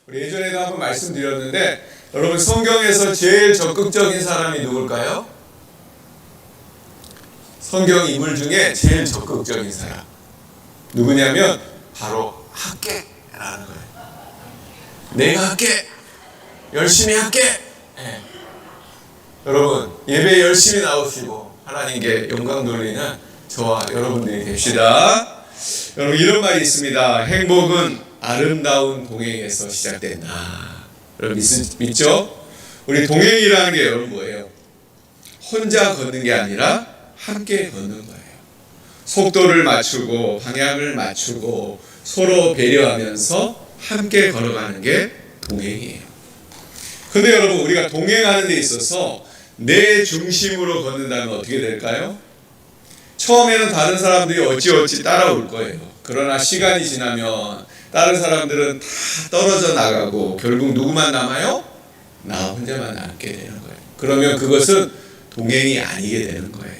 우리 예전에도 한번 말씀드렸는데 여러분 성경에서 제일 적극적인 사람이 누굴까요? 성경 인물 중에 제일 적극적인 사람 누구냐면 바로 학계라는 거예요. 내가 할게, 열심히 할게. 네. 여러분 예배 열심히 나오시고 하나님께 영광 돌리는 저와 여러분들이 됩시다. 여러분 이런 말이 있습니다. 행복은 아름다운 동행에서 시작된다. 여러분 믿죠? 우리 동행이라는 게 여러분 뭐예요? 혼자 걷는 게 아니라 함께 걷는 거예요. 속도를 맞추고 방향을 맞추고 서로 배려하면서 함께 걸어가는 게 동행이에요. 근데 여러분 우리가 동행하는 데 있어서 내 중심으로 걷는다면 어떻게 될까요? 처음에는 다른 사람들이 어찌어찌 따라올 거예요. 그러나 시간이 지나면 다른 사람들은 다 떨어져 나가고 결국 누구만 남아요? 나 혼자만 남게 되는 거예요. 그러면 그것은 동행이 아니게 되는 거예요.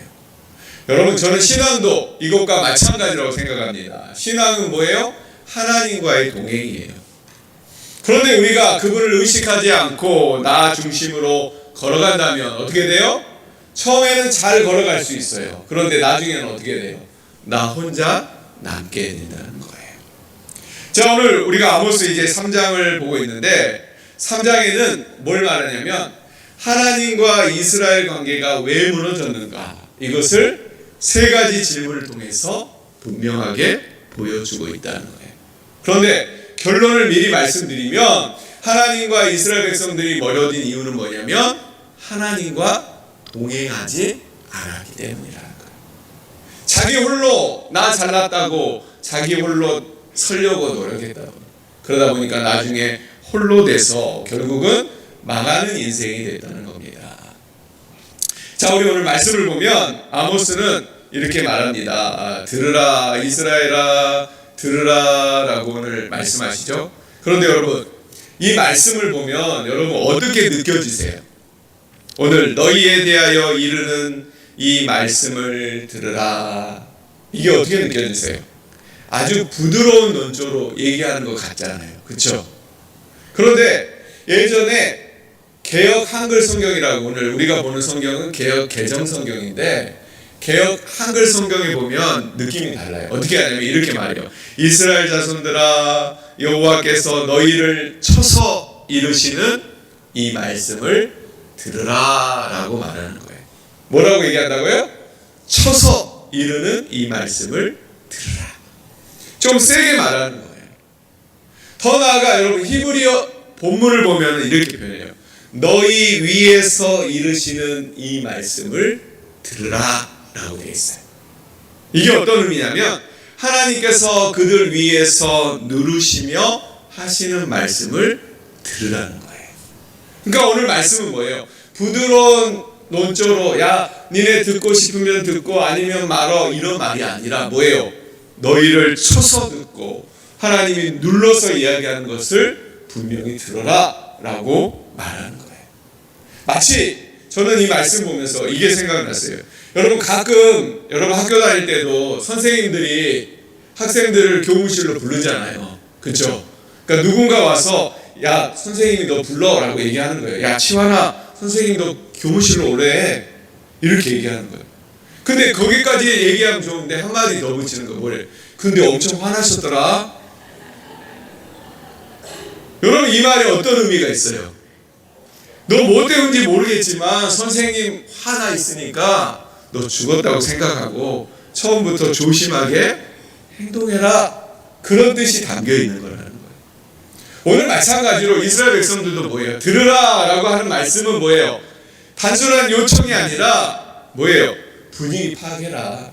여러분 저는 신앙도 이것과 마찬가지라고 생각합니다. 신앙은 뭐예요? 하나님과의 동행이에요. 그런데 우리가 그분을 의식하지 않고 나 중심으로 걸어간다면 어떻게 돼요? 처음에는 잘 걸어갈 수 있어요. 그런데 나중에는 어떻게 돼요? 나 혼자 남게 된다는 거예요. 자, 오늘 우리가 아모스 이제 3장을 보고 있는데 3장에는 뭘 말하냐면 하나님과 이스라엘 관계가 왜 무너졌는가 이것을 세 가지 질문을 통해서 분명하게 보여주고 있다는 거예요. 그런데 결론을 미리 말씀드리면 하나님과 이스라엘 백성들이 멀어진 이유는 뭐냐면 하나님과 동행하지 않았기 때문이라는 거예요. 자기 홀로 나 잘났다고 자기 홀로 서려고 노력했다고 그러다 보니까 나중에 홀로 돼서 결국은 망하는 인생이 됐다는 겁니다. 자, 우리 오늘 말씀을 보면 아모스는 이렇게 말합니다. 들으라 이스라엘아 들으라 라고 오늘 말씀하시죠. 그런데 여러분 이 말씀을 보면 여러분 어떻게 느껴지세요? 오늘 너희에 대하여 이르는 이 말씀을 들으라 이게 어떻게 느껴지세요? 아주 부드러운 논조로 얘기하는 것 같잖아요. 그렇죠? 그런데 예전에 개역 한글 성경이라고 오늘 우리가 보는 성경은 개역 개정 성경인데 개역 한글 성경에 보면 느낌이 달라요. 어떻게 하냐면 이렇게 말해요. 이스라엘 자손들아 여호와께서 너희를 쳐서 이르시는 이 말씀을 들으라 라고 말하는 거예요. 뭐라고 얘기한다고요? 쳐서 이르는 이 말씀을 들으라. 좀 세게 말하는 거예요. 더 나아가 여러분 히브리어 본문을 보면 이렇게 표현해요. 너희 위에서 이르시는 이 말씀을 들으라 라고 되어 있어요. 이게 어떤 의미냐면 하나님께서 그들 위에서 누르시며 하시는 말씀을 들으라는 거예요. 그러니까 오늘 말씀은 뭐예요? 부드러운 논조로 야 니네 듣고 싶으면 듣고 아니면 말어 이런 말이 아니라 뭐예요? 너희를 쳐서 듣고 하나님이 눌러서 이야기하는 것을 분명히 들어라 라고 말하는 거예요. 마치 저는 이 말씀 보면서 이게 생각났어요. 여러분 가끔 여러분 학교 다닐 때도 선생님들이 학생들을 교무실로 부르잖아요. 그렇죠? 그러니까 누군가 와서 야 선생님이 너 불러 라고 얘기하는 거예요. 야 치환아 선생님 너 교무실로 오래 이렇게 얘기하는 거예요. 근데 거기까지 얘기하면 좋은데 한마디 더 붙이는 거 뭐래? 근데 엄청 화나셨더라. 여러분 이 말에 어떤 의미가 있어요? 너 뭐 때문인지 모르겠지만 선생님 화나 있으니까 너 죽었다고 생각하고 처음부터 조심하게 행동해라. 그런 뜻이 담겨 있는 거라는 거예요. 오늘 마찬가지로 이스라엘 백성들도 뭐예요? 들으라 라고 하는 말씀은 뭐예요? 단순한 요청이 아니라 뭐예요? 분위기 파악해라.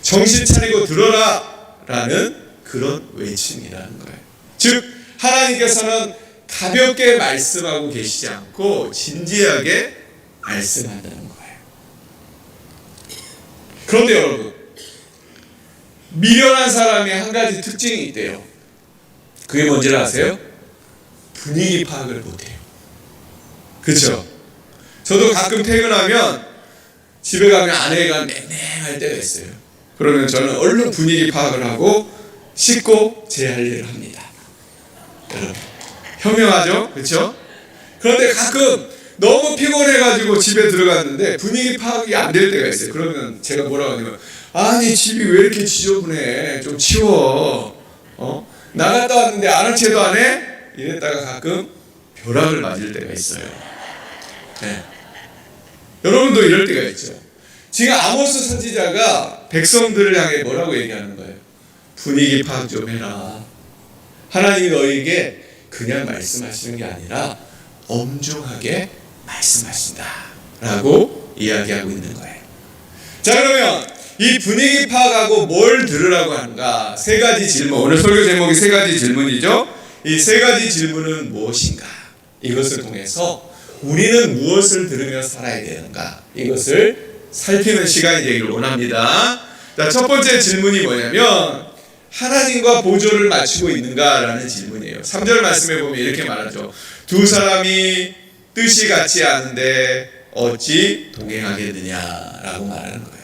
정신 차리고 들어라 라는 그런 외침이라는 거예요. 즉 하나님께서는 가볍게 말씀하고 계시지 않고 진지하게 말씀한다는 거예요. 그런데 여러분 미련한 사람의 한 가지 특징이 있대요. 그게 뭔지 아세요? 분위기 파악을 못해요. 그렇죠? 저도 가끔 퇴근하면 집에 가면 아내가 맹맹할 때가 있어요. 그러면 저는 얼른 분위기 파악을 하고 씻고 제 할 일을 합니다. 여러분 현명하죠? 그렇죠? 그런데 가끔 너무 피곤해가지고 집에 들어갔는데 분위기 파악이 안 될 때가 있어요. 그러면 제가 뭐라고 하냐면, 아니 집이 왜 이렇게 지저분해? 좀 치워. 나갔다 왔는데 아는 체도 안 해? 이랬다가 가끔 벼락을 맞을 때가 있어요. 네. 여러분도 이럴 때가 있죠. 지금 아모스 선지자가 백성들을 향해 뭐라고 얘기하는 거예요? 분위기 파악 좀 해라. 하나님이 너희에게 그냥 말씀하시는 게 아니라 엄중하게 말씀하신다 라고 이야기하고 있는 거예요. 자, 그러면 이 분위기 파악하고 뭘 들으라고 하는가? 세 가지 질문. 오늘 설교 제목이 세 가지 질문이죠. 이 세 가지 질문은 무엇인가? 이것을 통해서 우리는 무엇을 들으며 살아야 되는가? 이것을 살피는 시간이 되기를 원합니다. 자, 첫 번째 질문이 뭐냐면 하나님과 보조를 맞추고 있는가라는 질문이에요. 3절 말씀에 보면 이렇게 말하죠. 두 사람이 뜻이 같지 않은데 어찌 동행하겠느냐라고 말하는 거예요.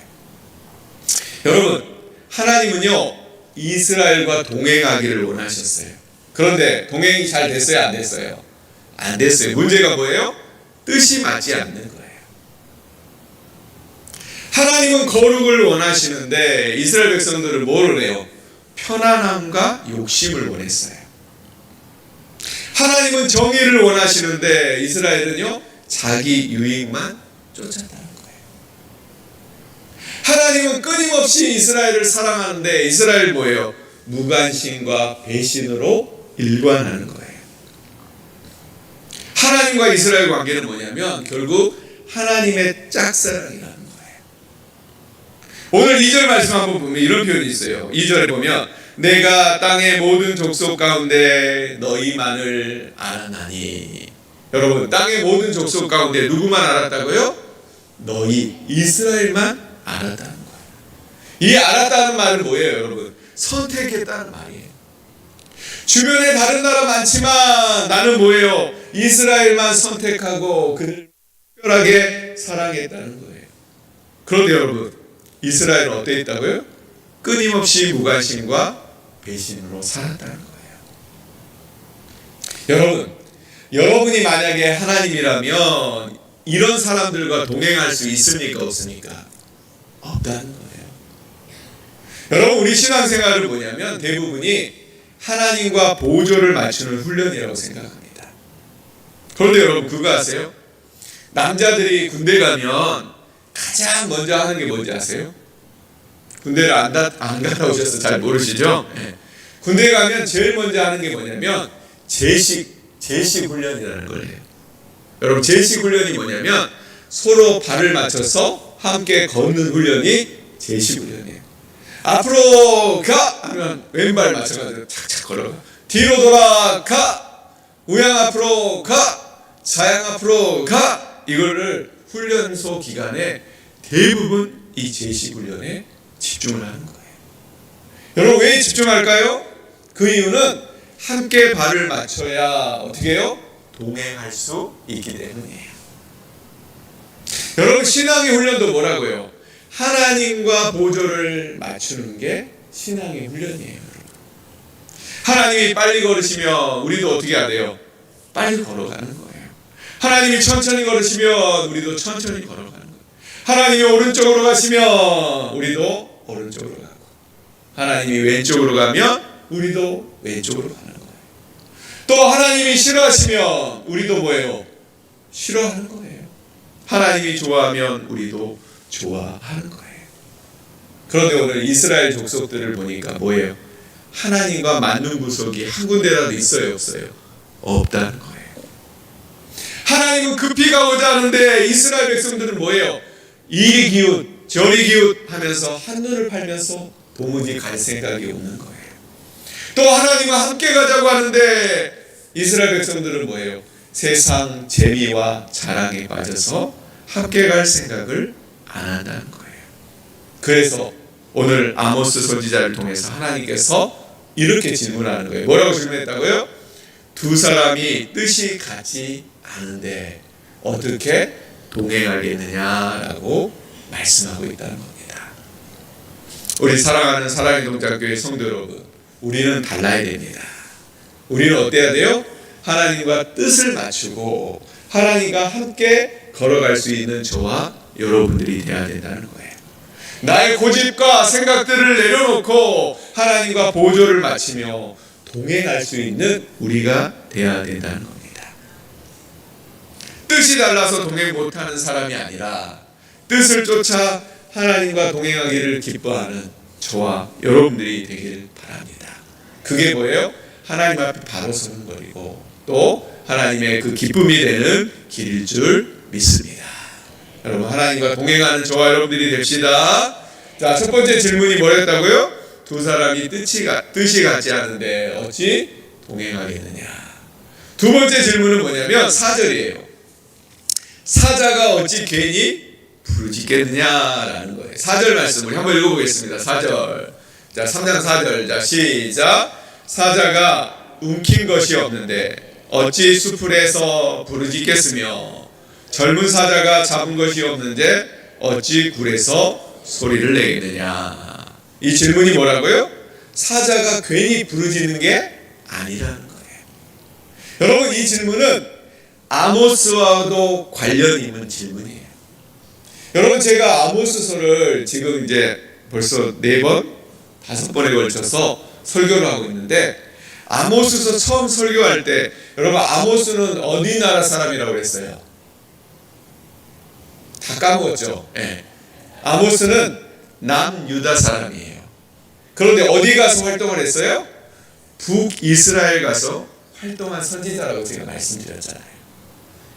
여러분, 하나님은요 이스라엘과 동행하기를 원하셨어요. 그런데 동행이 잘 됐어요? 안 됐어요? 안 됐어요. 문제가 뭐예요? 뜻이 맞지 않는 거예요. 하나님은 거룩을 원하시는데 이스라엘 백성들은 뭐를 해요? 편안함과 욕심을 원했어요. 하나님은 정의를 원하시는데 이스라엘은요 자기 유익만 쫓았다는 거예요. 하나님은 끊임없이 이스라엘을 사랑하는데 이스라엘 뭐예요? 무관심과 배신으로 일관하는 거예요. 하나님과 이스라엘 관계는 뭐냐면 결국 하나님의 짝사랑이라는 거예요. 오늘 2절 말씀 한번 보면 이런 표현이 있어요. 2절에 보면 내가 땅의 모든 족속 가운데 너희만을 알았나니. 여러분, 땅의 모든 족속 가운데 누구만 알았다고요? 너희 이스라엘만 알았다는 거예요. 이 알았다는 말은 뭐예요, 여러분? 선택했다는 말이에요. 주변에 다른 나라 많지만 나는 뭐예요? 이스라엘만 선택하고 그를 특별하게 사랑했다는 거예요. 그런데 여러분, 이스라엘은 어떻게 했다고요? 끊임없이 무관심과 배신으로 살았다는 거예요. 여러분이 만약에 하나님이라면 이런 사람들과 동행할 수 있습니까? 없습니까? 없다는 거예요. 여러분, 우리 신앙생활은 뭐냐면 대부분이 하나님과 보조를 맞추는 훈련이라고 생각합니다. 그런데 여러분 그거 아세요? 남자들이 군대 가면 가장 먼저 하는 게 뭔지 아세요? 군대를 안 갔다 오셔서 잘 모르시죠? 네. 군대 가면 제일 먼저 하는 게 뭐냐면 제식 훈련이라는 거예요. 여러분, 제식 훈련이 뭐냐면 서로 발을 맞춰서 함께 걷는 훈련이 제식 훈련이에요. 앞으로 가! 하면 왼발 맞춰가지고 착착 걸어가. 뒤로 돌아가! 우양 앞으로 가! 좌양 앞으로 가! 이거를 훈련소 기간에 대부분 이 제식 훈련에 집중을 하는 거예요. 여러분, 왜 집중할까요? 그 이유는 함께 발을 맞춰야 어떻게 해요? 동행할 수 있기 때문이에요. 여러분, 신앙의 훈련도 뭐라고요? 하나님과 보조를 맞추는 게 신앙의 훈련이에요. 하나님이 빨리 걸으시면 우리도 어떻게 해야 돼요? 빨리 걸어가는 거예요. 하나님이 천천히 걸으시면 우리도 천천히 걸어가는 거예요. 하나님이 오른쪽으로 가시면 우리도 오른쪽으로 가고, 하나님이 왼쪽으로 가면 우리도 왼쪽으로 가는 거예요. 또 하나님이 싫어하시면 우리도 뭐예요? 싫어하는 거예요. 하나님이 좋아하면 우리도 좋아하는 거예요. 그런데 오늘 이스라엘 족속들을 보니까 뭐예요? 하나님과 맞는 구석이 한 군데라도 있어요, 없어요? 없다는 거예요. 하나님은 급히 가고자 하는데 이스라엘 백성들은 뭐예요? 이리 기웃 저리 기웃 하면서 한눈을 팔면서 도무지 갈 생각이 없는 거예요. 또 하나님과 함께 가자고 하는데 이스라엘 백성들은 뭐예요? 세상 재미와 자랑에 빠져서 함께 갈 생각을 안 한다는 거예요. 그래서 오늘 아모스 선지자를 통해서 하나님께서 이렇게 질문하는 거예요. 뭐라고 질문했다고요? 두 사람이 뜻이 같지 않은데 어떻게 동행하겠느냐라고 말씀하고 있다는 겁니다. 우리 사랑하는 사랑의 동작교회 성도 여러분, 우리는 달라야 됩니다. 우리는 어때야 돼요? 하나님과 뜻을 맞추고 하나님과 함께 걸어갈 수 있는 저와 여러분들이 되어야 된다는 거예요. 나의 고집과 생각들을 내려놓고 하나님과 보조를 맞추며 동행할 수 있는 우리가 되어야 된다는 겁니다. 뜻이 달라서 동행 못하는 사람이 아니라 뜻을 쫓아 하나님과 동행하기를 기뻐하는 저와 여러분들이 되기를 바랍니다. 그게 뭐예요? 하나님 앞에 바로 서는 거이고 또 하나님의 그 기쁨이 되는 길일 줄 믿습니다. 여러분, 하나님과 동행하는 저와 여러분들이 됩시다. 자, 첫 번째 질문이 뭐였다고요? 두 사람이 뜻이 같지 않은데 어찌 동행하겠느냐. 두 번째 질문은 뭐냐면 4절이에요. 사자가 어찌 괜히 부르짖겠느냐라는 거예요. 4절 말씀을 한번 읽어보겠습니다. 4절. 자, 3장 4절. 자, 시작. 사자가 움킨 것이 없는데 어찌 수풀에서 부르짖겠으며 젊은 사자가 잡은 것이 없는데 어찌 굴에서 소리를 내겠느냐. 이 질문이 뭐라고요? 사자가 괜히 부르짖는 게 아니라는 거예요. 여러분, 이 질문은 아모스와도 관련 있는 질문이에요. 여러분, 제가 아모스서를 지금 이제 벌써 4번, 5번에 걸쳐서 설교를 하고 있는데 아모스서 처음 설교할 때 여러분, 아모스는 어디 나라 사람이라고 그랬어요? 다 까먹었죠? 네. 아모스는 남유다 사람이에요. 그런데 어디 가서 활동을 했어요? 북이스라엘 가서 활동한 선지자라고 제가 말씀드렸잖아요.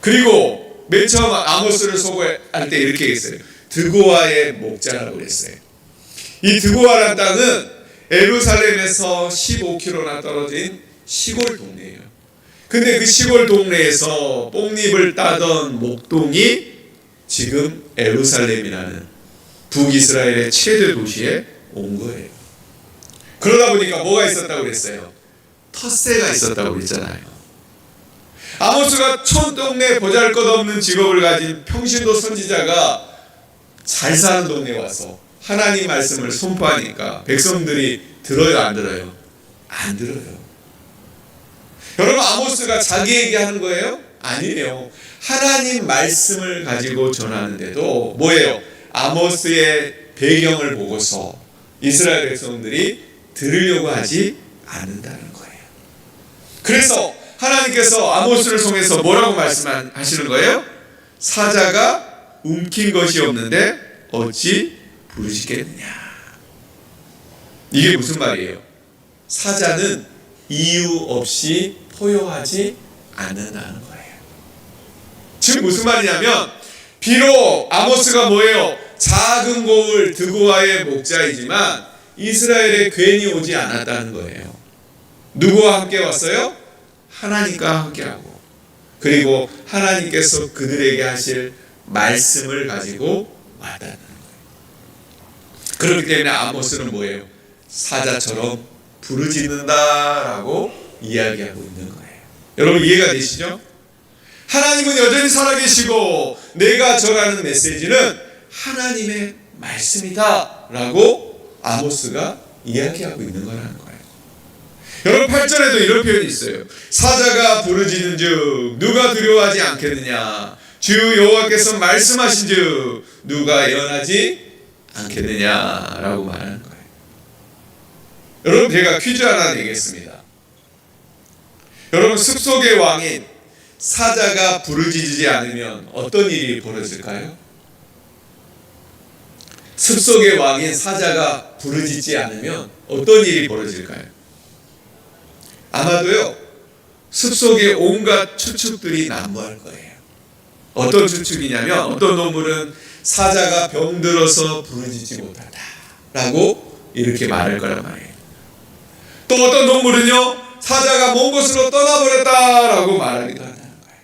그리고 맨 처음 아모스를 소개할 때 이렇게 했어요. 드고아의 목자라고 그랬어요. 이 드고아라는 땅은 예루살렘에서 15km나 떨어진 시골 동네예요. 근데 그 시골 동네에서 뽕잎을 따던 목동이 지금 예루살렘이라는 북이스라엘의 최대 도시에 온 거예요. 그러다 보니까 뭐가 있었다고 그랬어요? 텃세가 있었다고 그랬잖아요. 아모스가 촌동네 보잘것없는 직업을 가진 평신도 선지자가 잘 사는 동네에 와서 하나님 말씀을 선포하니까 백성들이 들어요, 안 들어요? 안 들어요. 여러분, 아모스가 자기 얘기하는 거예요? 아니에요. 하나님 말씀을 가지고 전하는데도 뭐예요? 아모스의 배경을 보고서 이스라엘 백성들이 들으려고 하지 않는다는 거예요. 그래서 하나님께서 아모스를 통해서 뭐라고 말씀하시는 거예요? 사자가 움킨 것이 없는데 어찌 부르짖겠느냐. 이게 무슨 말이에요? 사자는 이유 없이 포효하지 않는다는 거예요. 지금 무슨 말이냐면 비록 아모스가 뭐예요? 작은 고을 드고아의 목자이지만 이스라엘에 괜히 오지 않았다는 거예요. 누구와 함께 왔어요? 하나님과 함께하고 그리고 하나님께서 그들에게 하실 말씀을 가지고 왔다는 거예요. 그렇기 때문에 아모스는 뭐예요? 사자처럼 부르짖는다라고 이야기하고 있는 거예요. 여러분, 이해가 되시죠? 하나님은 여전히 살아계시고 내가 전하는 메시지는 하나님의 말씀이다 라고 아모스가 이야기하고 있는 거라는 거예요. 여러분, 8절에도 이런 표현이 있어요. 사자가 부르짖는 즉 누가 두려워하지 않겠느냐. 주 여호와께서 말씀하신 즉 누가 예언하지 않겠느냐라고 말하는 거예요. 여러분, 제가 퀴즈 하나 내겠습니다. 여러분, 숲속의 왕인 사자가 부르짖지 않으면 어떤 일이 벌어질까요? 숲속의 왕인 사자가 부르짖지 않으면 어떤 일이 벌어질까요? 아마도요, 숲속의 온갖 추측들이 난무할 거예요. 어떤 추측이냐면 어떤 동물은 사자가 병들어서 부르짖지 못한다 라고 이렇게 말할 거란 말이에요. 또 어떤 동물은요, 사자가 먼 곳으로 떠나버렸다 라고 말하기도 한다는 거예요.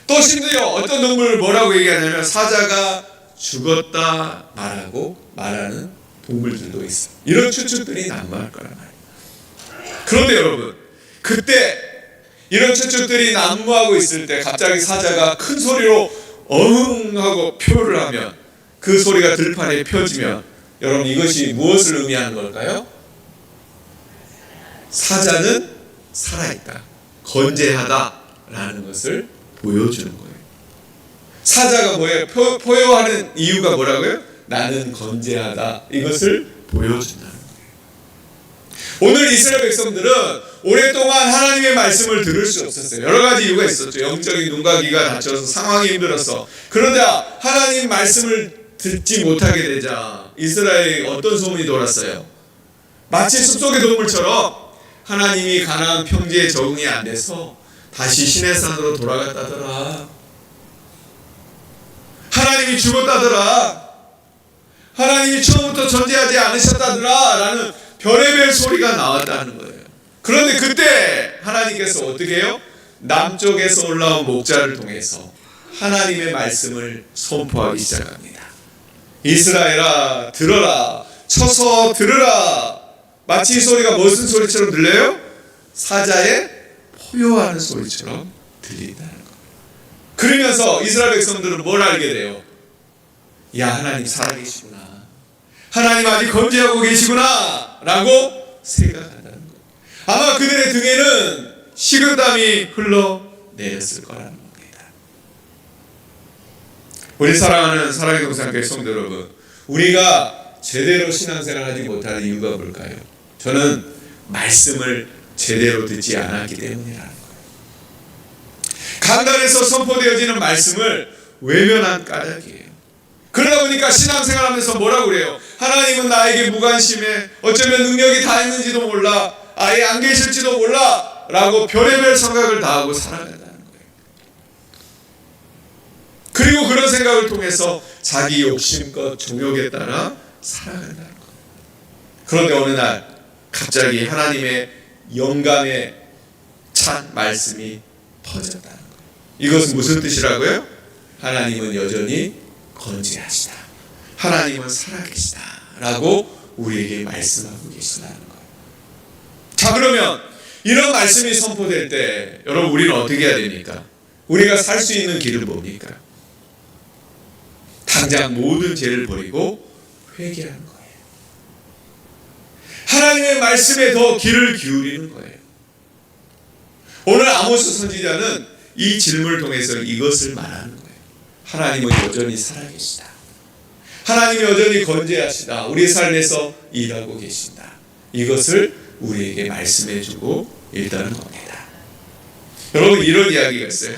또 심지어 어떤 동물을 뭐라고 얘기하냐면 사자가 죽었다 말하는 동물들도 있어요. 이런 추측들이 난무할 거란 말이에요. 그런데 여러분, 그때 이런 추측들이 난무하고 있을 때 갑자기 사자가 큰 소리로 어흥 하고 표를 하면 그 소리가 들판에 펴지면 여러분, 이것이 무엇을 의미하는 걸까요? 사자는 살아있다, 건재하다라는 것을 보여주는 거예요. 사자가 뭐예요? 포효하는 이유가 뭐라고요? 나는 건재하다. 이것을 보여준다는 거예요. 오늘 이스라엘 백성들은 오랫동안 하나님의 말씀을 들을 수 없었어요. 여러 가지 이유가 있었죠. 영적인 눈과 귀가 닫혀서 상황이 힘들어서. 그러자 하나님 말씀을 듣지 못하게 되자 이스라엘에 어떤 소문이 돌았어요? 마치 숲속의 동물처럼 하나님이 가나안 평지에 적응이 안 돼서 다시 시내산으로 돌아갔다더라. 하나님이 죽었다더라. 하나님이 처음부터 존재하지 않으셨다더라 라는 별의별 소리가 나왔다는 거예요. 그런데 그때 하나님께서 어떻게 해요? 남쪽에서 올라온 목자를 통해서 하나님의 말씀을 선포하기 시작합니다. 이스라엘아 들어라, 쳐서 들으라. 마치 이 소리가 무슨 소리처럼 들려요? 사자의 포효하는 소리처럼 들린다는 거예요. 그러면서 이스라엘 백성들은 뭘 알게 돼요? 야, 하나님 살아계시구나. 하나님 아직 건재하고 계시구나 라고 생각한다는 거예요. 아마 그들의 등에는 식은땀이 흘러내렸을 거라는 겁니다. 우리 사랑하는 사랑의 동산교회 성도 여러분, 우리가 제대로 신앙생활하지 못하는 이유가 뭘까요? 저는 말씀을 제대로 듣지 않았기 때문이라는 거예요. 강단에서 선포되어지는 말씀을 외면한 까닭이에요. 그러다 보니까 신앙생활하면서 뭐라고 그래요? 하나님은 나에게 무관심해, 어쩌면 능력이 다 있는지도 몰라, 아예 안 계실지도 몰라 라고 별의별 생각을 다 하고 살아간다는 거예요. 그리고 그런 생각을 통해서 자기 욕심껏 정욕에 따라 살아간다는 거예요. 그런데 어느 날 갑자기 하나님의 영감에 찬 말씀이 터졌다는 거예요. 이것은 무슨 뜻이라고요? 하나님은 여전히 건재하시다. 하나님은 살아계시다. 라고 우리에게 말씀하고 계시다는 거예요. 자, 그러면 이런 말씀이 선포될 때 여러분 우리는 어떻게 해야 됩니까? 우리가 살 수 있는 길은 뭡니까? 당장 모든 죄를 버리고 회개하는 거예요. 하나님의 말씀에 더 귀를 기울이는 거예요. 오늘 아모스 선지자는 이 질문을 통해서 이것을 말하는 거예요. 하나님은 여전히 살아계시다. 하나님이 여전히 건재하시다. 우리 삶에서 일하고 계신다. 이것을 우리에게 말씀해주고 있다는 겁니다. 여러분, 이런 이야기가 있어요.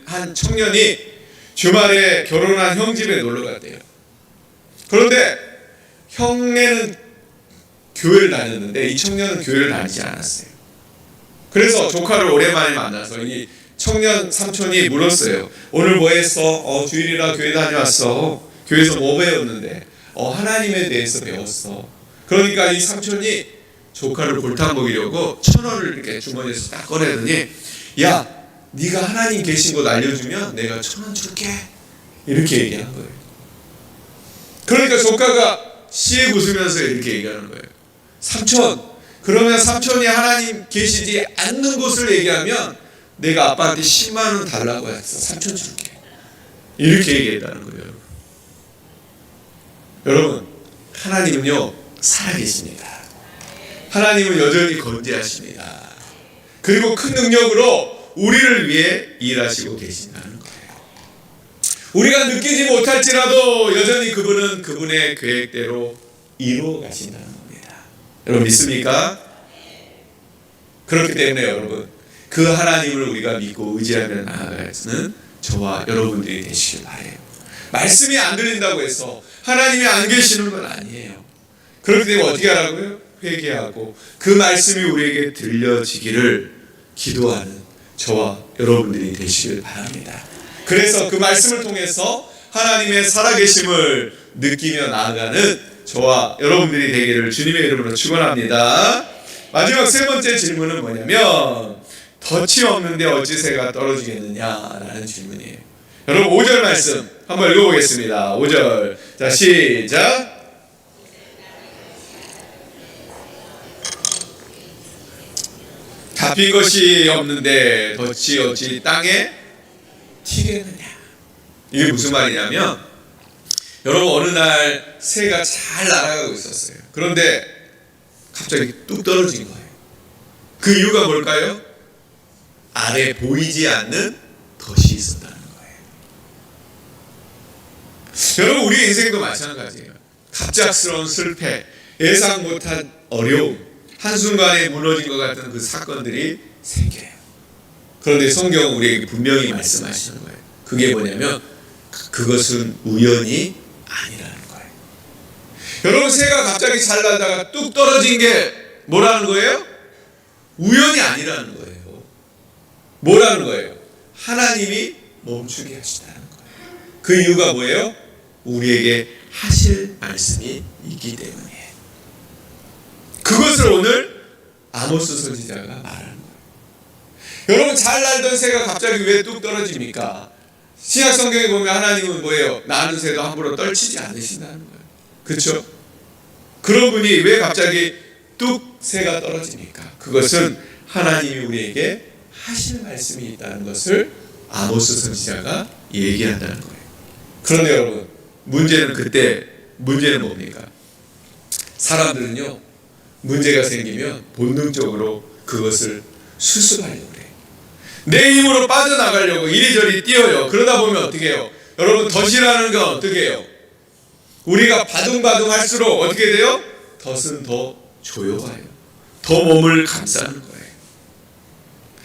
한 청년이 주말에 결혼한 형 집에 놀러 갔대요. 그런데 형네는 교회를 다녔는데 이 청년은 교회를 다니지 않았어요. 그래서 조카를 오랜만에 만나서 이 청년 삼촌이 물었어요. 오늘 뭐 했어? 주일이라 교회 다녀왔어. 교회에서 뭐 배웠는데? 하나님에 대해서 배웠어. 그러니까 이 삼촌이 조카를 골탕 먹이려고 1,000원을 이렇게 주머니에서 딱 꺼내더니, 야, 네가 하나님 계신 곳 알려주면 내가 1,000원 줄게. 이렇게 얘기한 거예요. 그러니까 조카가 씨에 웃으면서 이렇게 얘기하는 거예요. 삼촌, 그러면 삼촌이 하나님 계시지 않는 곳을 얘기하면 내가 아빠한테 10만 원 달라고 했어. 삼촌 줄게. 이렇게 얘기했다는 거예요. 여러분, 하나님은요 살아계십니다. 하나님은 여전히 건재하십니다. 그리고 큰 능력으로 우리를 위해 일하시고 계신다는 거예요. 우리가 느끼지 못할지라도 여전히 그분은 그분의 계획대로 이루어 가신다는 겁니다. 여러분 믿습니까? 그렇기 때문에 여러분, 그 하나님을 우리가 믿고 의지하며 나아가는 저와 여러분들이 되시길 바라요. 말씀이 안 들린다고 해서 하나님이 안 계시는 건 아니에요. 그렇기 때문에 어떻게 하라고요? 회개하고 그 말씀이 우리에게 들려지기를 기도하는 저와 여러분들이 되시길 바랍니다. 그래서 그 말씀을 통해서 하나님의 살아계심을 느끼며 나아가는 저와 여러분들이 되기를 주님의 이름으로 축원합니다. 마지막 세 번째 질문은 뭐냐면, 덫이 없는데 어찌 새가 떨어지겠느냐라는 질문이에요. 여러분 5절 말씀 한번 읽어보겠습니다. 5절, 자 시작. 잡힌 것이 없는데 덫이 어찌 땅에 튀겠느냐. 이게 무슨 말이냐면, 여러분 어느 날 새가 잘 날아가고 있었어요. 그런데 갑자기 뚝 떨어진 거예요. 그 이유가 뭘까요? 아래 보이지 않는 덫이 있었다는 거예요. 여러분, 우리 인생도 마찬가지예요. 갑작스러운 실패, 예상 못한 어려움, 한순간에 무너진 것 같은 그 사건들이 생겨요. 그런데 성경은 우리에게 분명히 말씀하시는 거예요. 그게 뭐냐면 그것은 우연이 아니라는 거예요. 여러분, 새가 갑자기 잘 날다가 뚝 떨어진 게 뭐라는 거예요? 우연이 아니라는 거예요. 뭐라는 거예요? 하나님이 멈추게 하시다는 거예요. 그 이유가 뭐예요? 우리에게 하실 말씀이 있기 때문이에요. 그것을 오늘 아모스 선지자가 말하는 거예요. 여러분, 잘 날던 새가 갑자기 왜 뚝 떨어집니까? 신약 성경에 보면 하나님은 뭐예요? 나는 새도 함부로 떨치지 않으신다는 거예요. 그렇죠? 그런 분이 왜 갑자기 뚝 새가 떨어집니까? 그것은 하나님이 우리에게 하실 말씀이 있다는 것을 아모스 선지자가 얘기한다는 거예요. 그런데 여러분, 문제는 뭡니까? 사람들은요, 문제가 생기면 본능적으로 그것을 수습하려고 해요. 내 힘으로 빠져나가려고 이리저리 뛰어요. 그러다 보면 어떻게 해요? 여러분, 덫이라는 건 어떻게 해요? 우리가 바둥바둥 할수록 어떻게 돼요? 덫은 더 조여와요. 더 몸을 감싸는 거예요.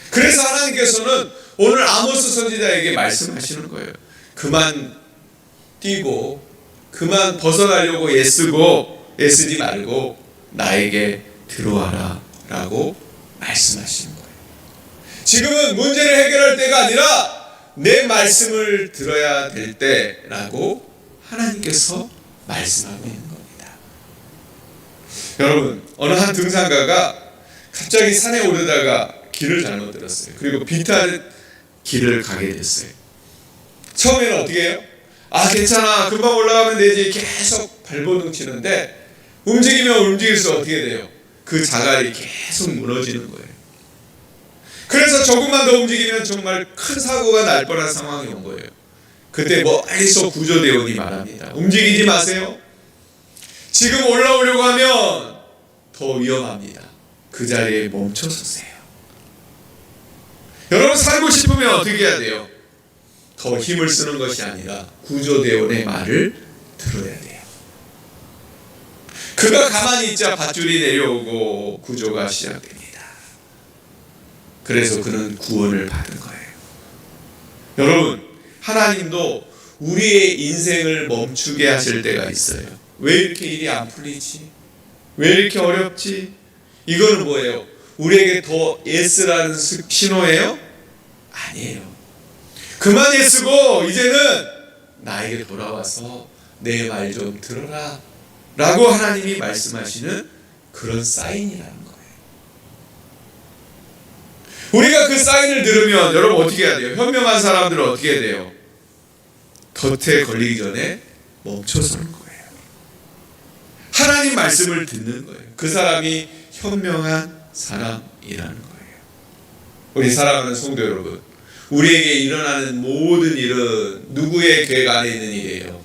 그래서 하나님께서는 오늘 아모스 선지자에게 말씀하시는 거예요. 그만 뛰고 그만 벗어나려고 애쓰지 말고 나에게 들어와라 라고 말씀하시는 거예요. 지금은 문제를 해결할 때가 아니라 내 말씀을 들어야 될 때라고 하나님께서 말씀하고 있는 겁니다. 여러분, 어느 한 등산가가 갑자기 산에 오르다가 길을 잘못 들었어요. 그리고 비탈 길을 가게 됐어요. 처음에는 어떻게 해요? 괜찮아, 금방 올라가면 되지, 계속 발버둥 치는데 움직이면 움직일수록 어떻게 돼요? 그 자갈이 계속 무너지는 거예요. 그래서 조금만 더 움직이면 정말 큰 사고가 날 뻔한 상황이 온 거예요. 그때 멀리서 구조대원이 말합니다. 움직이지 마세요. 지금 올라오려고 하면 더 위험합니다. 그 자리에 멈춰서세요. 여러분, 살고 싶으면 어떻게 해야 돼요? 더 힘을 쓰는 것이 아니라 구조대원의 말을 들어야 돼요. 그가 가만히 있자 밧줄이 내려오고 구조가 시작됩니다. 그래서 그는 구원을 받은 거예요. 여러분, 하나님도 우리의 인생을 멈추게 하실 때가 있어요. 왜 이렇게 일이 안 풀리지? 왜 이렇게 어렵지? 이거는 뭐예요? 우리에게 더 애쓰라는 신호예요? 아니에요. 그만 애쓰고 이제는 나에게 돌아와서 내 말 좀 들어라 라고 하나님이 말씀하시는 그런 사인이라는 거예요. 우리가 그 사인을 들으면 여러분 어떻게 해야 돼요? 현명한 사람들은 어떻게 해야 돼요? 덫에 걸리기 전에 멈춰서는 거예요. 하나님 말씀을 듣는 거예요. 그 사람이 현명한 사람이라는 거예요. 우리 사랑하는 성도 여러분, 우리에게 일어나는 모든 일은 누구의 계획 안에 있는 일이에요?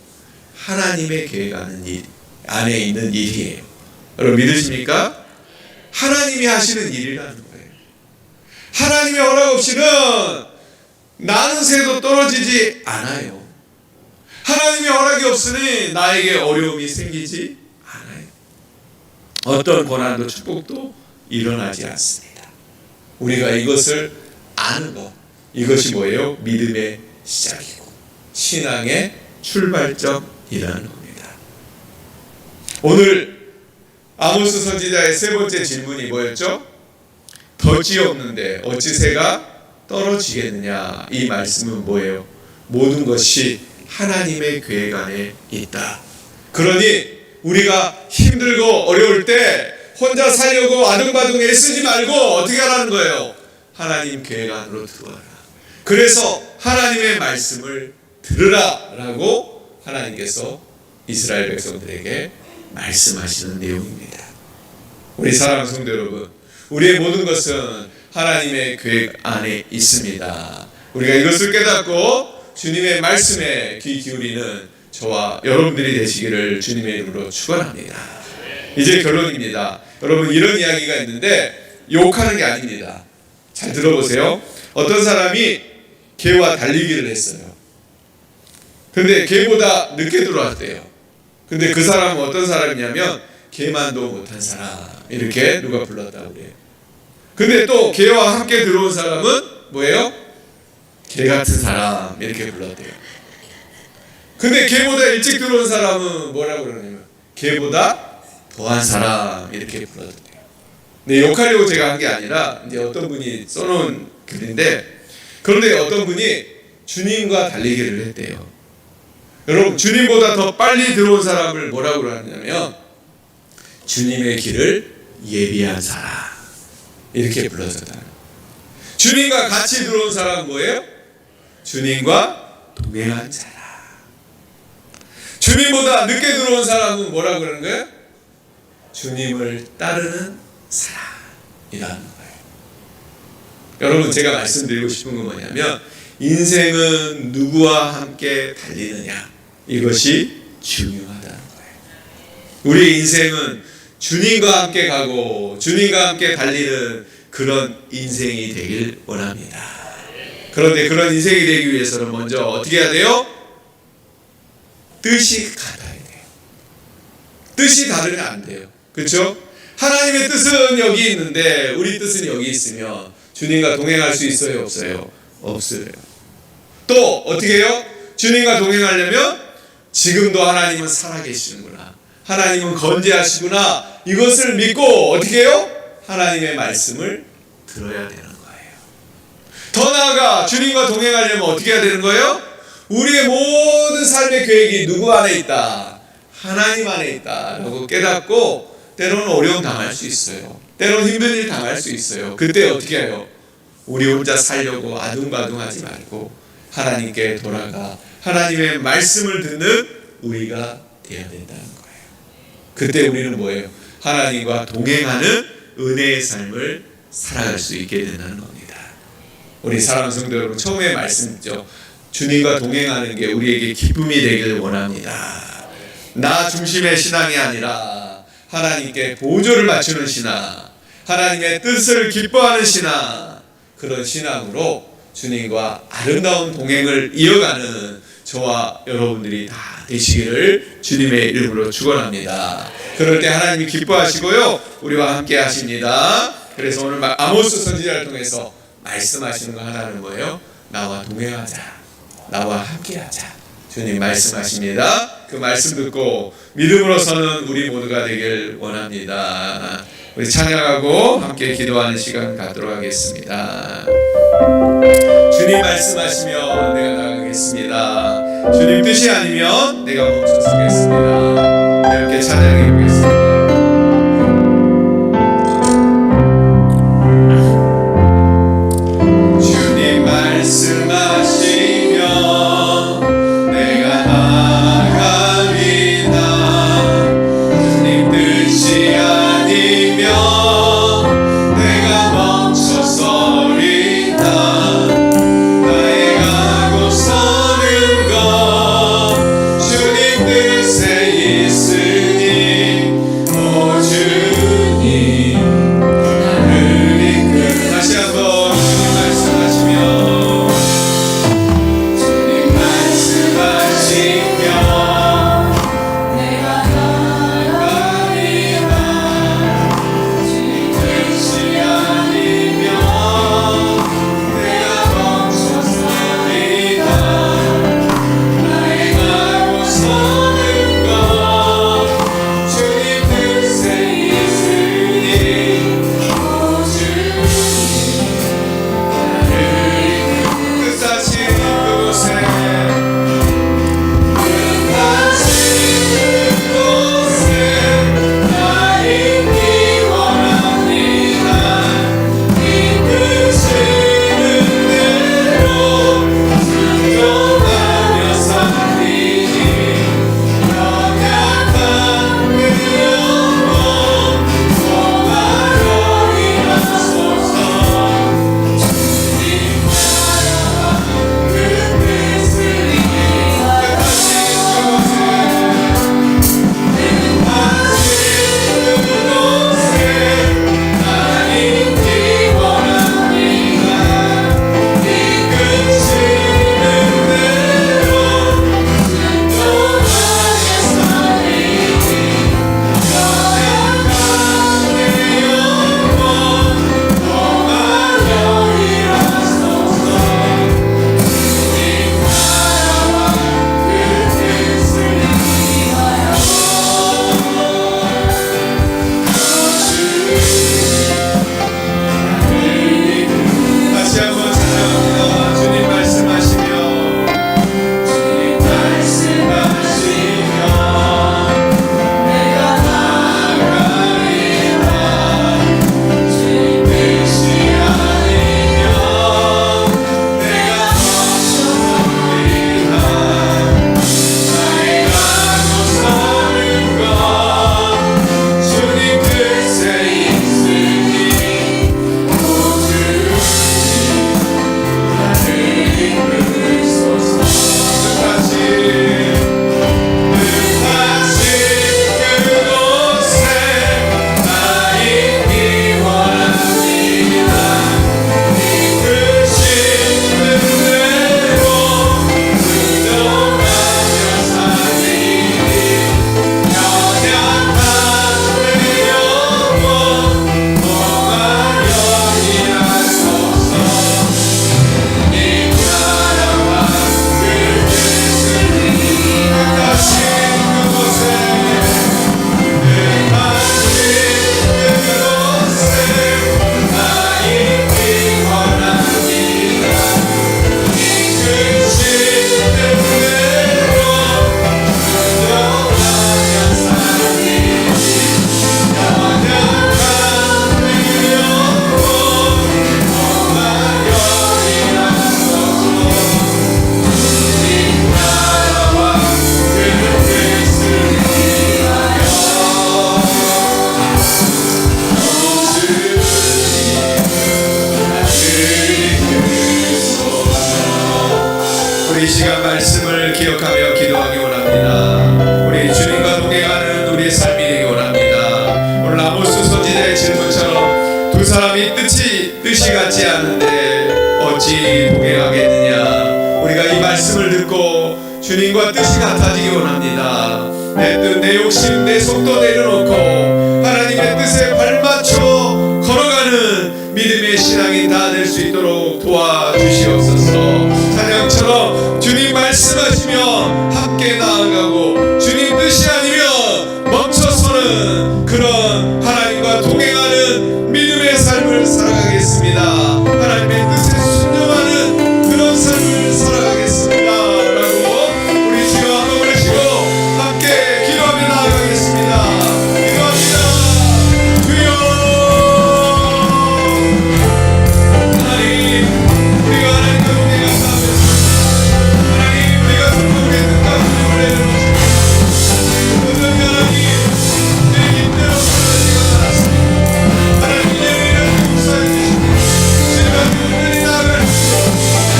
하나님의 계획 안에 있는 일이에요. 여러분 믿으십니까? 하나님이 하시는 일이라는 거예요. 하나님의 허락 없이는 나는 새도 떨어지지 않아요. 하나님의 허락이 없으니 나에게 어려움이 생기지 않아요. 어떤 고난도 축복도 일어나지 않습니다. 우리가 이것을 아는 것, 이것이 뭐예요? 믿음의 시작이고 신앙의 출발점이라는 겁니다. 오늘 아모스 선지자의 세 번째 질문이 뭐였죠? 덫이 없는데 어찌 새가 떨어지겠느냐. 이 말씀은 뭐예요? 모든 것이 하나님의 계획 안에 있다. 그러니 우리가 힘들고 어려울 때 혼자 살려고 아등바등 애쓰지 말고 어떻게 하라는 거예요? 하나님 계획 안으로 들어와라. 그래서 하나님의 말씀을 들으라 라고 하나님께서 이스라엘 백성들에게 말씀하시는 내용입니다. 우리 사랑하는 성도 여러분, 우리의 모든 것은 하나님의 계획 안에 있습니다. 우리가 이것을 깨닫고 주님의 말씀에 귀 기울이는 저와 여러분들이 되시기를 주님의 이름으로 축원합니다. 이제 결론입니다. 여러분, 이런 이야기가 있는데 욕하는 게 아닙니다. 잘 들어보세요. 어떤 사람이 개와 달리기를 했어요. 근데 개보다 늦게 들어왔대요. 근데 그 사람은 어떤 사람이냐면 개만도 못한 사람, 이렇게 누가 불렀다고 그래요. 근데 또 개와 함께 들어온 사람은 뭐예요? 개 같은 사람, 이렇게 불렀대요. 근데 개보다 일찍 들어온 사람은 뭐라고 그러냐면 개보다 더한 사람, 이렇게 불렀대요. 네, 욕하려고 제가 한 게 아니라 이제 어떤 분이 써놓은 글인데, 그런데 어떤 분이 주님과 달리기를 했대요. 여러분, 주님보다 더 빨리 들어온 사람을 뭐라고 하냐면 주님의 길을 예비한 사람, 이렇게 불러졌다. 주님과 같이 들어온 사람은 뭐예요? 주님과 동행한 사람. 주님보다 늦게 들어온 사람은 뭐라고 그러는 거예요? 주님을 따르는 사람이라는 거예요. 여러분, 제가 말씀드리고 싶은 건 뭐냐면 인생은 누구와 함께 달리느냐, 이것이 중요하다는 거예요. 우리 인생은 주님과 함께 가고 주님과 함께 달리는 그런 인생이 되길 원합니다. 그런데 그런 인생이 되기 위해서는 먼저 어떻게 해야 돼요? 뜻이 같아야 돼요. 뜻이 다르면 안 돼요. 그렇죠? 하나님의 뜻은 여기 있는데 우리 뜻은 여기 있으면 주님과 동행할 수 있어요, 없어요? 없어요. 또 어떻게 해요? 주님과 동행하려면 지금도 하나님은 살아계시는구나, 하나님은 건재하시구나, 이것을 믿고 어떻게 해요? 하나님의 말씀을 들어야 되는 거예요. 더 나아가 주님과 동행하려면 어떻게 해야 되는 거예요? 우리의 모든 삶의 계획이 누구 안에 있다? 하나님 안에 있다 라고 깨닫고, 때로는 어려움 당할 수 있어요. 때로는 힘든 일 당할 수 있어요. 그때 어떻게 해요? 우리 혼자 살려고 아둥바둥하지 말고 하나님께 돌아가 하나님의 말씀을 듣는 우리가 되어야 된다는 거예요. 그때 우리는 뭐예요? 하나님과 동행하는 은혜의 삶을 살아갈 수 있게 된다는 겁니다. 우리 사랑하는 성도 여러분, 처음에 말씀드렸죠. 주님과 동행하는 게 우리에게 기쁨이 되기를 원합니다. 나 중심의 신앙이 아니라 하나님께 보조를 맞추는 신앙, 하나님의 뜻을 기뻐하는 신앙, 그런 신앙으로 주님과 아름다운 동행을 이어가는 저와 여러분들이 다 되시기를 주님의 이름으로 축원합니다. 그럴 때 하나님이 기뻐하시고요, 우리와 함께 하십니다. 그래서 오늘 아모스 선지자를 통해서 말씀하시는 거 하나는 뭐예요? 나와 동행하자, 나와 함께하자, 주님 말씀하십니다. 그 말씀 듣고 믿음으로 서는 우리 모두가 되길 원합니다. 우리 찬양하고 함께 기도하는 시간 갖도록 하겠습니다. 주님 말씀하시면 내가 나가겠습니다. 주님 뜻이 아니면 내가 멈춰서겠습니다. 함께 찬양해 보겠습니다. 주님 말씀하시면 내가 나갑니다. 주님 뜻이 아니면 내가 멈춰서리다. 나의 가고 서는 것 주님 뜻에 있으니 우리 시간 말씀을 기억하며 기도하기 원합니다. 우리 주님과 동행하는 우리의 삶이 되기 원합니다. 오늘 아모스 선지자의 질문처럼 두 사람이 뜻이 같지 않은데 어찌 동행하겠느냐. 우리가 이 말씀을 듣고 주님과 뜻이 같아지기 원합니다. 내 뜻, 내 욕심, 내 속도 내려놓고 하나님의 뜻에 발맞춰 걸어가는 믿음의 신앙이 다 될 수 있도록 도와주시옵소서. 찬양처럼 주님 말씀하시며 함께 나아가고 주님 뜻이 아니면 멈춰서는 그런 하나님과 동행하는 믿음의 삶을 살아가겠습니다. 하나님의 뜻에 순종하는 그런 삶을 살아가겠습니다 라고 우리 주여 한번 부르시고 함께 기도하며 나아가겠습니다. 기도합니다. 주여 하나님, 우리가 하나님과 동행하며 하나님, 우리가 성공의 뜻과 순종을 내려놓으시고 모든 하나님 내 힘대로 쓰러지가 않았습니다. 하나님 이제는 용서해 주시고 제가 그분들이 나아갈 수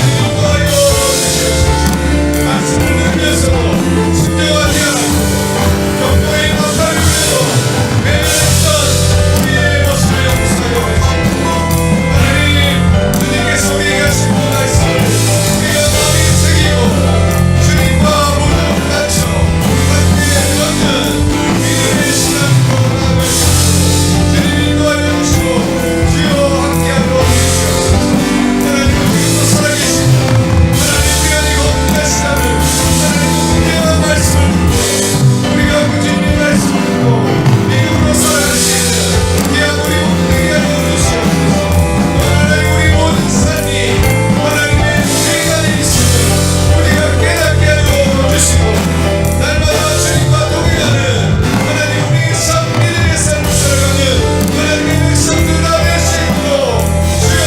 인도하여 주시옵소서. 말씀을 들으면서도 순종하지 않고 경고의 감사를 위해서 매일했던 우리의 모습을 용서하여 주시고 하나님, 주님께서 우리에게 하신 모든 삶을 우리가 마음에 새기고 주님과 모두 같이 함께 걷는 믿음의 신앙으로 나아갈 수 있도록 주님 인도하여 주시고 주여 함께하여 주시옵소서. 하나님 지금도 살아계십니다. 하나님 우리가 이거 없는 시간을 하나님 분명한 말씀을 듣고 우리가 꾸준히 말씀을 듣고 믿음으로 살아갈 수 있는 귀한 우리 모두에게 하여 주시옵소서. 하나님 우리 모든 삶이 하나님의 시간이 있음을 우리가 깨닫게 하여 주시고 날마다 주님과 동행하는 하나님 우리의 삶 믿음의 삶을 살아가는 하나님의 백성들 다 될 수 있도록 주여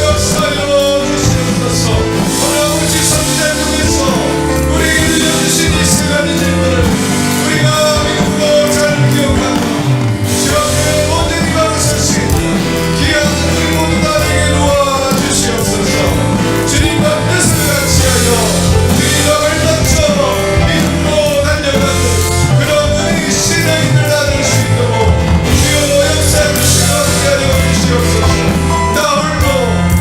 역사하여 주시옵소서. 오늘 아버지 선지자를 통해서 우리에게 들려주신 이 세 가지 질문을 우리가 믿음으로 잘 기억하고 주 앞에 모든 이방을 서시겠다 귀한 우리 모두 다 되게 도와주시옵소서. 주님과 뜻을 같이 하여 주님과 발맞춰 믿음으로 달려가는 그런 우리 신앙인들 다 될 수 있도록 주여 역사해 주시고 함께하여 주시옵소서. 나 홀로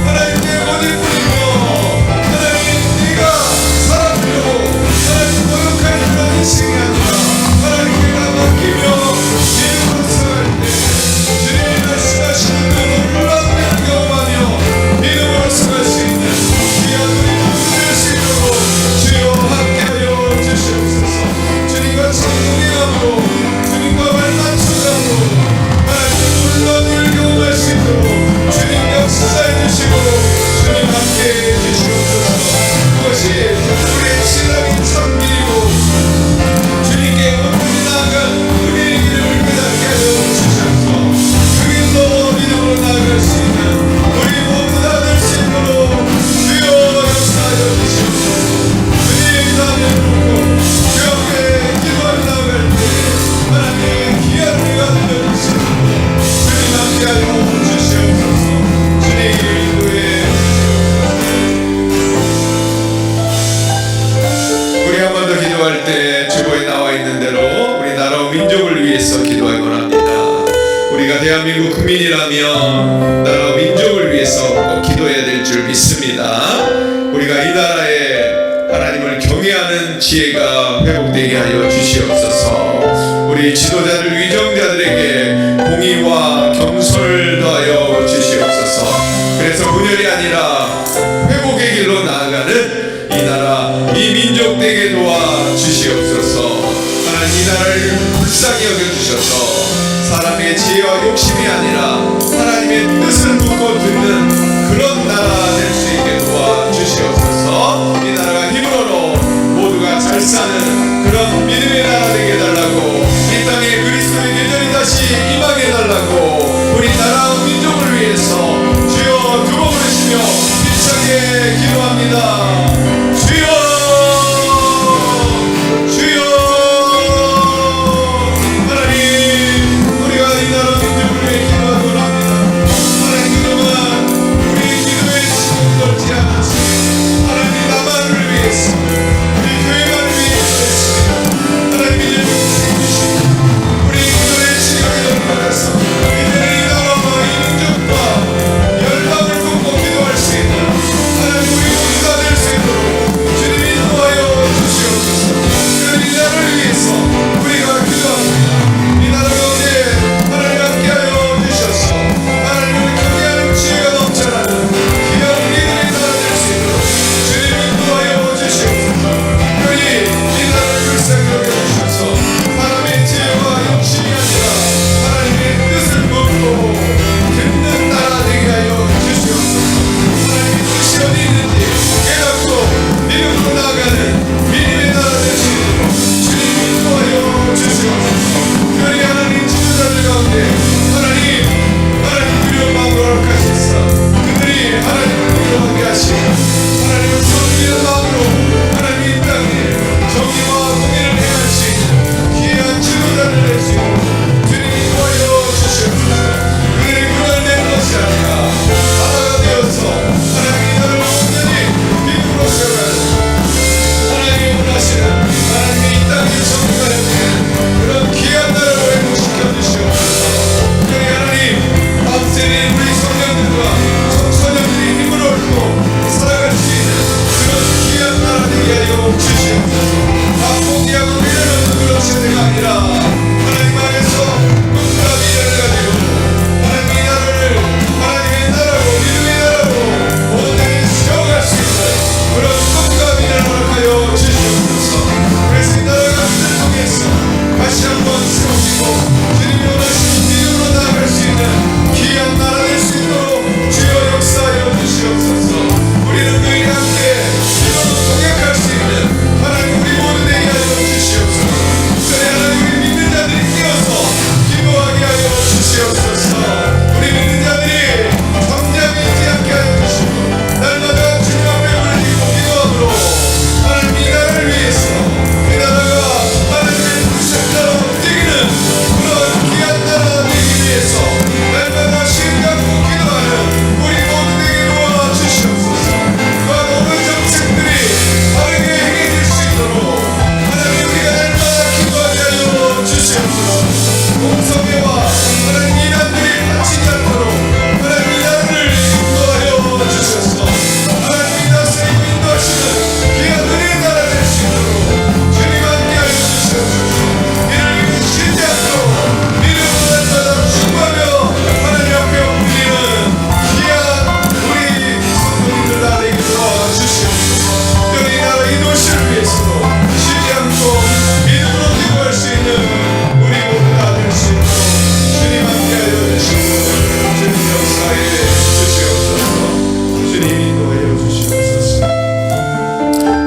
하나님께 어디 뿌리며 하나님 네가 사람들로 하나님 모욕하는 그런 인생이 아니라 하나님께 다 맡기며 믿음으로 살아갈 때 주님이 말씀하시는 그 놀라운 은혜를 경험하며 믿음으로 살아갈 수 있는 귀한 우리 모두 될 수 있도록 주여 함께하여 주시옵소서. 주님과 동행함으로 주님과 발맞춰가고 하나님의 놀라운 일을 경험할 수 있도록 주님 역사해 주시고 주님 함께해 주시옵소서. 그것이 우리의 신앙이 참길이고 주님께 온전히 나아간 우리의 길을 깨닫게 하여 주셔서 그 길로 믿음으로 나아갈 수 있는 우리 모두 다 될 수 있도록 주여 역사하여 주시옵소서. 주님 다음에 부르고 주 앞에 기도하며 나아갈 때 하나님의 귀한 우리가 들려주시고 주님 함께하여 주시옵소서. 주님 인도해 우리 한 번 더 기도할 때 주보에 나와 있는 대로 우리 나라와 민족을 위해서 기도하기 원합니다. 우리가 대한민국 국민이라면 나라와 민족을 위해서 꼭 기도해야 될 줄 믿습니다. 우리가 이 나라에 하나님을 경외하는 지혜가 회복되게 하여 주시옵소서. 우리 지도자들 위정자들에게 공의와 겸손을 더하여 주시옵소서. 그래서 분열이 아니라 회복의 길로 나아가는 이 나라, 이 민족 되게 도와주시옵소서. 하나님 이 나라를 불쌍히 여겨주셔서 사람의 지혜와 욕심이 아니라 하나님의 뜻을 묻고 듣는 그런 나라 될 수 있게 도와주시옵소서. 이 나라가 힘으로 모두가 잘 사는 그런 믿음의 나라 되게 해달라고 이 땅에 그리스도의 계절이 다시 임하게 해달라고 우리 나라와 민족을 위해서 주여 두 번 부르시며 힘차게 기도합니다. 주여 주여 하나님 우리가 이 나라 민족을 위해 기도하고 합니다. 하나님 그동안 우리의 기도의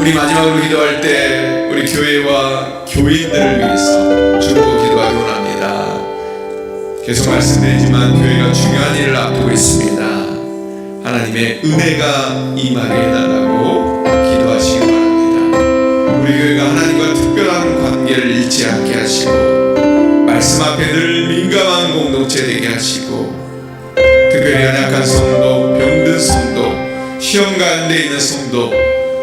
우리 마지막으로 기도할 때 우리 교회와 교인들을 위해서 중보 기도하기 원합니다. 계속 말씀드리지만 교회가 중요한 일을 앞두고 있습니다. 하나님의 은혜가 임하게 해달라고 기도하시기 바랍니다. 우리 교회가 하나님과 특별한 관계를 잃지 않게 하시고 말씀 앞에 늘 민감한 공동체 되게 하시고 특별히 연약한 성도, 병든 성도, 시험 가운데 있는 성도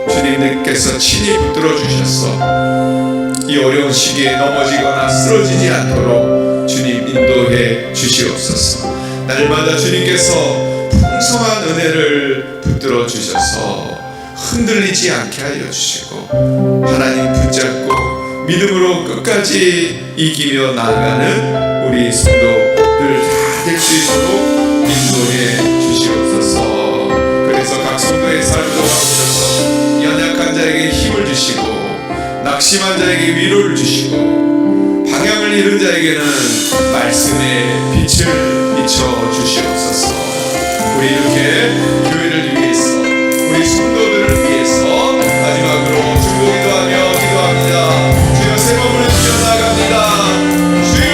주님께서 친히 붙들어 주셔서 이 어려운 시기에 넘어지거나 쓰러지지 않도록 주님 인도해 주시옵소서. 날마다 주님께서 풍성한 은혜를 붙들어 주셔서 흔들리지 않게 하여 주시고 하나님 붙잡고 믿음으로 끝까지 이기며 나아가는 우리 성도들 다 될 수 있도록 인도해 주시옵소서. 그래서 각 성도의 삶을 돌아보셔서 연약한 자에게 힘을 주시고 낙심한 자에게 위로를 주시고 방향을 잃은 자에게는 말씀의 빛을 비춰 주시옵소서. 우리 이렇게 교회를 위해서 우리 성도들을 위해서 마지막으로 중보 기도하며 기도합니다. 주여 세 번 부르시며 나아갑니다. 주여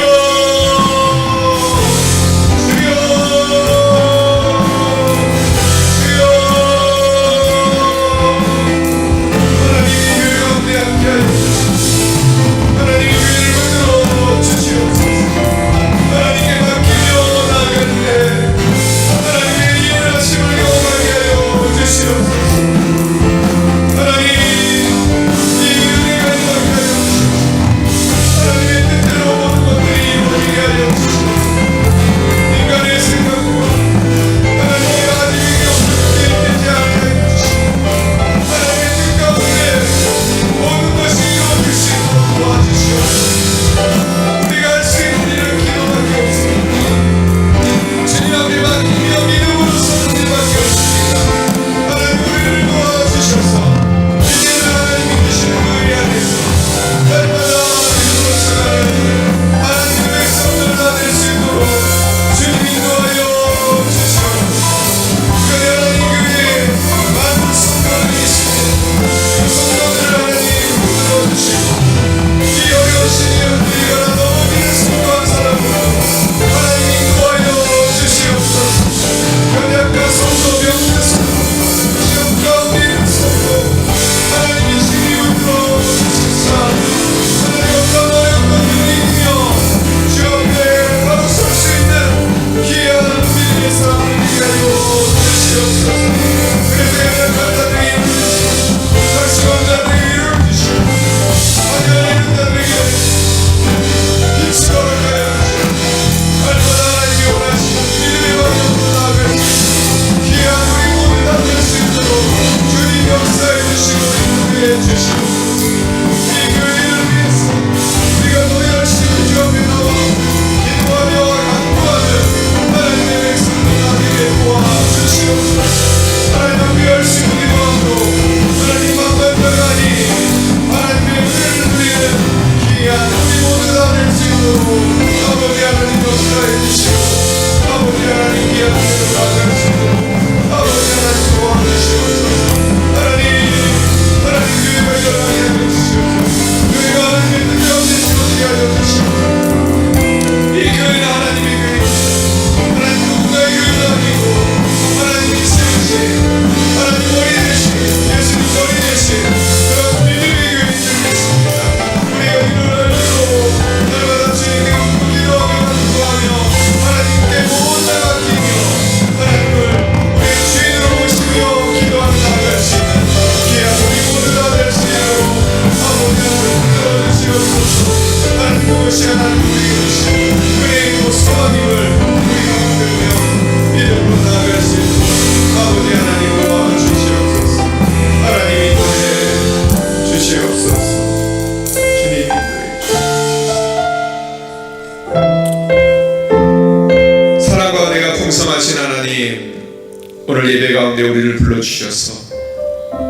오늘 예배 가운데 우리를 불러주셔서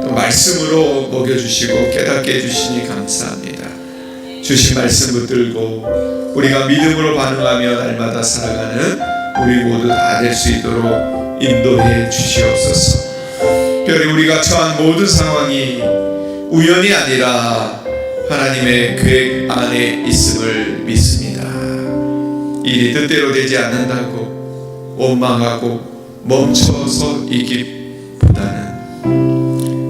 또 말씀으로 먹여주시고 깨닫게 해주시니 감사합니다. 주신 말씀 붙들고 우리가 믿음으로 반응하며 날마다 살아가는 우리 모두 다 될 수 있도록 인도해 주시옵소서. 특별히 우리가 처한 모든 상황이 우연이 아니라 하나님의 계획 안에 있음을 믿습니다. 일이 뜻대로 되지 않는다고 원망하고 멈춰서 있기보다는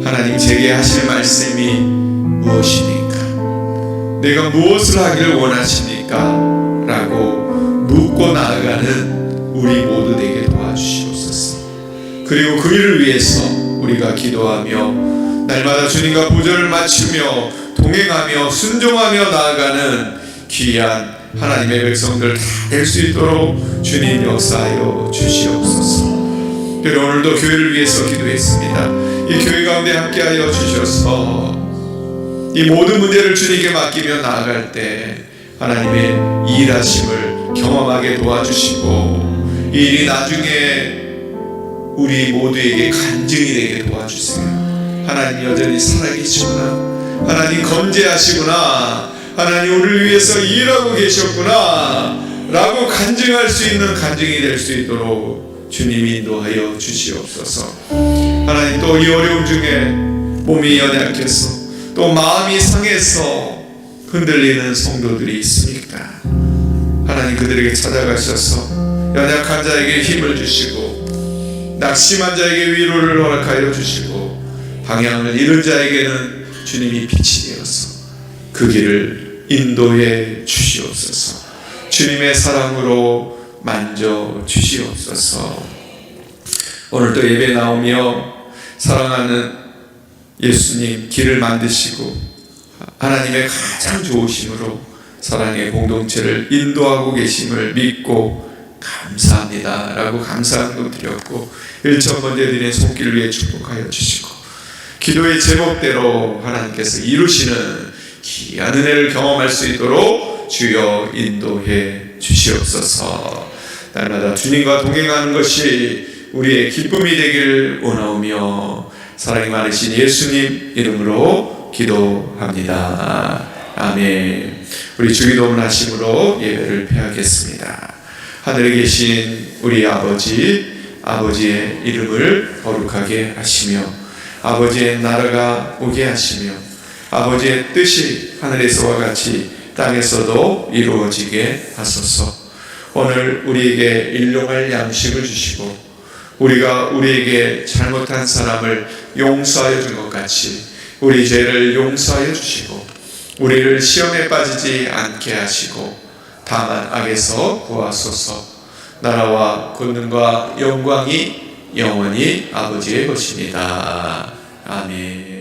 하나님 제게 하실 말씀이 무엇입니까? 내가 무엇을 하기를 원하십니까? 라고 묻고 나아가는 우리 모두 되게 도와주시옵소서. 그리고 그 일을 위해서 우리가 기도하며 날마다 주님과 보절을 맞추며 동행하며 순종하며 나아가는 귀한 하나님의 백성들 다 될 수 있도록 주님 역사하여 주시옵소서. 그리고 오늘도 교회를 위해서 기도했습니다. 이 교회 가운데 함께하여 주셔서 이 모든 문제를 주님께 맡기며 나아갈 때 하나님의 일하심을 경험하게 도와주시고 이 일이 나중에 우리 모두에게 간증이 되게 도와주세요. 하나님 여전히 살아계시구나, 하나님 건재하시구나, 하나님 우리를 위해서 일하고 계셨구나 라고 간증할 수 있는 간증이 될 수 있도록 주님이 인도하여 주시옵소서. 하나님 또 이 어려움 중에 몸이 연약해서 또 마음이 상해서 흔들리는 성도들이 있습니까? 하나님 그들에게 찾아가셔서 연약한 자에게 힘을 주시고 낙심한 자에게 위로를 허락하여 주시고 방향을 잃은 자에게는 주님이 빛이 되어서 그 길을 인도해 주시옵소서. 주님의 사랑으로 만져 주시옵소서. 오늘도 예배 나오며 사랑하는 예수님 길을 만드시고 하나님의 가장 좋으심으로 사랑의 공동체를 인도하고 계심을 믿고 감사합니다 라고 감사함도 드렸고 1천 번째 드린 손길을 위해 축복하여 주시고 기도의 제목대로 하나님께서 이루시는 귀한 은혜를 경험할 수 있도록 주여 인도해 주시옵소서. 날마다 주님과 동행하는 것이 우리의 기쁨이 되길 원하오며 사랑이 많으신 예수님 이름으로 기도합니다. 아멘. 우리 주기도문 하심으로 예배를 폐하겠습니다. 하늘에 계신 우리 아버지의 이름을 거룩하게 하시며 아버지의 나라가 오게 하시며 아버지의 뜻이 하늘에서와 같이 땅에서도 이루어지게 하소서. 오늘 우리에게 일용할 양식을 주시고 우리가 우리에게 잘못한 사람을 용서하여 준 것 같이 우리 죄를 용서하여 주시고 우리를 시험에 빠지지 않게 하시고 다만 악에서 구하소서. 나라와 권능과 영광이 영원히 아버지의 것입니다. 아멘.